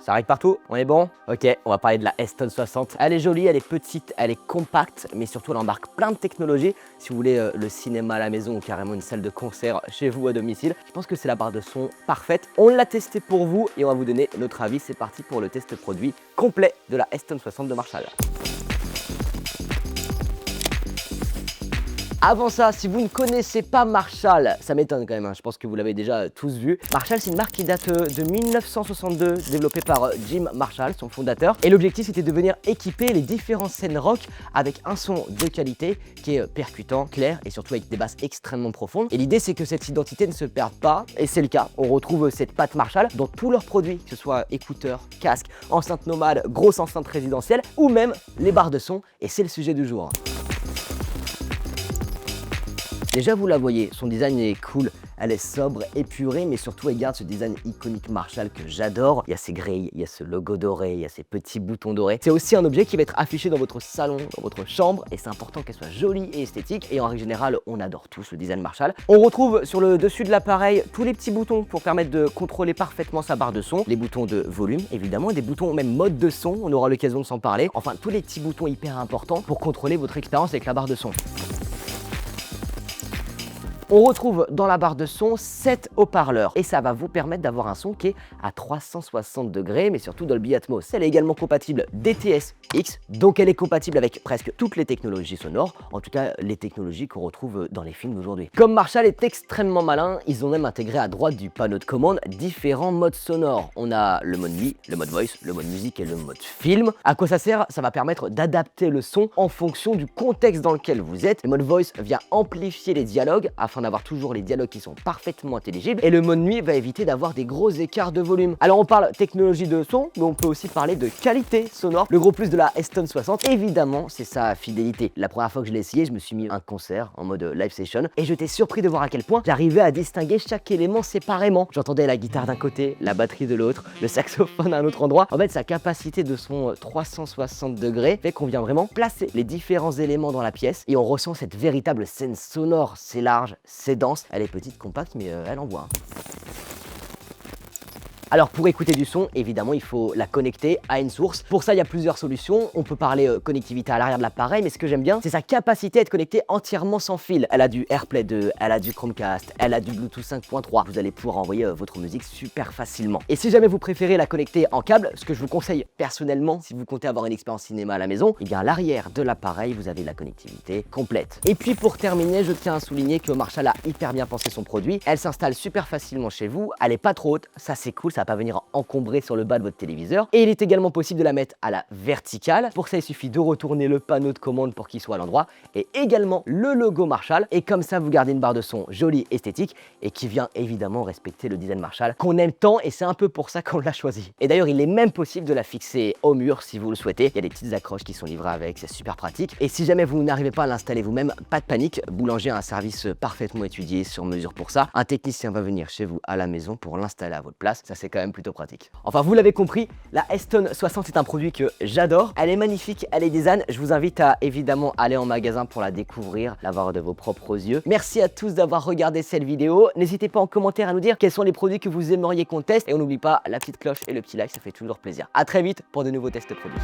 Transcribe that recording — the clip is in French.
Ça arrive partout, on est bon? Ok, on va parler de la Eston 60. Elle est jolie, elle est petite, elle est compacte, mais surtout elle embarque plein de technologies. Si vous voulez le cinéma à la maison ou carrément une salle de concert chez vous à domicile, je pense que c'est la barre de son parfaite. On l'a testé pour vous et on va vous donner notre avis. C'est parti pour le test produit complet de la Eston 60 de Marshall. Avant ça, si vous ne connaissez pas Marshall, ça m'étonne quand même, je pense que vous l'avez déjà tous vu. Marshall, c'est une marque qui date de 1962, développée par Jim Marshall, son fondateur. Et l'objectif, c'était de venir équiper les différentes scènes rock avec un son de qualité qui est percutant, clair et surtout avec des basses extrêmement profondes. Et l'idée, c'est que cette identité ne se perde pas, et c'est le cas. On retrouve cette patte Marshall dans tous leurs produits, que ce soit écouteurs, casques, enceintes nomades, grosses enceintes résidentielles ou même les barres de son, et c'est le sujet du jour. Déjà, vous la voyez, son design est cool, elle est sobre, épurée, mais surtout elle garde ce design iconique Marshall que j'adore. Il y a ces grilles, il y a ce logo doré, il y a ces petits boutons dorés. C'est aussi un objet qui va être affiché dans votre salon, dans votre chambre, et c'est important qu'elle soit jolie et esthétique. Et en règle générale, on adore tous le design Marshall. On retrouve sur le dessus de l'appareil tous les petits boutons pour permettre de contrôler parfaitement sa barre de son. Les boutons de volume, évidemment, et des boutons même mode de son, on aura l'occasion de s'en parler. Enfin, tous les petits boutons hyper importants pour contrôler votre expérience avec la barre de son. On retrouve dans la barre de son 7 haut-parleurs et ça va vous permettre d'avoir un son qui est à 360 degrés, mais surtout Dolby Atmos. Elle est également compatible DTS-X, donc elle est compatible avec presque toutes les technologies sonores, en tout cas les technologies qu'on retrouve dans les films d'aujourd'hui. Comme Marshall est extrêmement malin, ils ont même intégré à droite du panneau de commande différents modes sonores. On a le mode nuit, le mode voice, le mode musique et le mode film. À quoi ça sert? Ça va permettre d'adapter le son en fonction du contexte dans lequel vous êtes. Le mode voice vient amplifier les dialogues afin d'avoir toujours les dialogues qui sont parfaitement intelligibles, et le mode nuit va éviter d'avoir des gros écarts de volume. Alors on parle technologie de son, mais on peut aussi parler de qualité sonore. Le gros plus de la Eston 60, évidemment, c'est sa fidélité. La première fois que je l'ai essayé, je me suis mis un concert en mode live session et j'étais surpris de voir à quel point j'arrivais à distinguer chaque élément séparément. J'entendais la guitare d'un côté, la batterie de l'autre, le saxophone à un autre endroit. En fait, sa capacité de son 360 degrés fait qu'on vient vraiment placer les différents éléments dans la pièce et on ressent cette véritable scène sonore. C'est large, c'est dense, elle est petite, compacte, mais elle envoie. Alors pour écouter du son, évidemment, il faut la connecter à une source. Pour ça, il y a plusieurs solutions. On peut parler connectivité à l'arrière de l'appareil, mais ce que j'aime bien, c'est sa capacité à être connectée entièrement sans fil. Elle a du AirPlay 2, elle a du Chromecast, elle a du Bluetooth 5.3. Vous allez pouvoir envoyer votre musique super facilement. Et si jamais vous préférez la connecter en câble, ce que je vous conseille personnellement, si vous comptez avoir une expérience cinéma à la maison, eh bien à l'arrière de l'appareil, vous avez la connectivité complète. Et puis pour terminer, je tiens à souligner que Marshall a hyper bien pensé son produit. Elle s'installe super facilement chez vous, elle est pas trop haute, ça c'est cool. Ça va pas venir encombrer sur le bas de votre téléviseur. Et il est également possible de la mettre à la verticale. Pour ça, il suffit de retourner le panneau de commande pour qu'il soit à l'endroit et également le logo Marshall. Et comme ça, vous gardez une barre de son jolie, esthétique et qui vient évidemment respecter le design Marshall qu'on aime tant, et c'est un peu pour ça qu'on l'a choisi. Et d'ailleurs, il est même possible de la fixer au mur si vous le souhaitez. Il y a des petites accroches qui sont livrées avec, c'est super pratique. Et si jamais vous n'arrivez pas à l'installer vous-même, pas de panique. Boulanger a un service parfaitement étudié sur mesure pour ça. Un technicien va venir chez vous à la maison pour l'installer à votre place. Ça, c'est quand même plutôt pratique. Enfin, vous l'avez compris, la Eston 60 est un produit que j'adore. Elle est magnifique, elle est design. Je vous invite à évidemment aller en magasin pour la découvrir, la voir de vos propres yeux. Merci à tous d'avoir regardé cette vidéo. N'hésitez pas en commentaire à nous dire quels sont les produits que vous aimeriez qu'on teste. Et on n'oublie pas la petite cloche et le petit like, ça fait toujours plaisir. À très vite pour de nouveaux tests produits.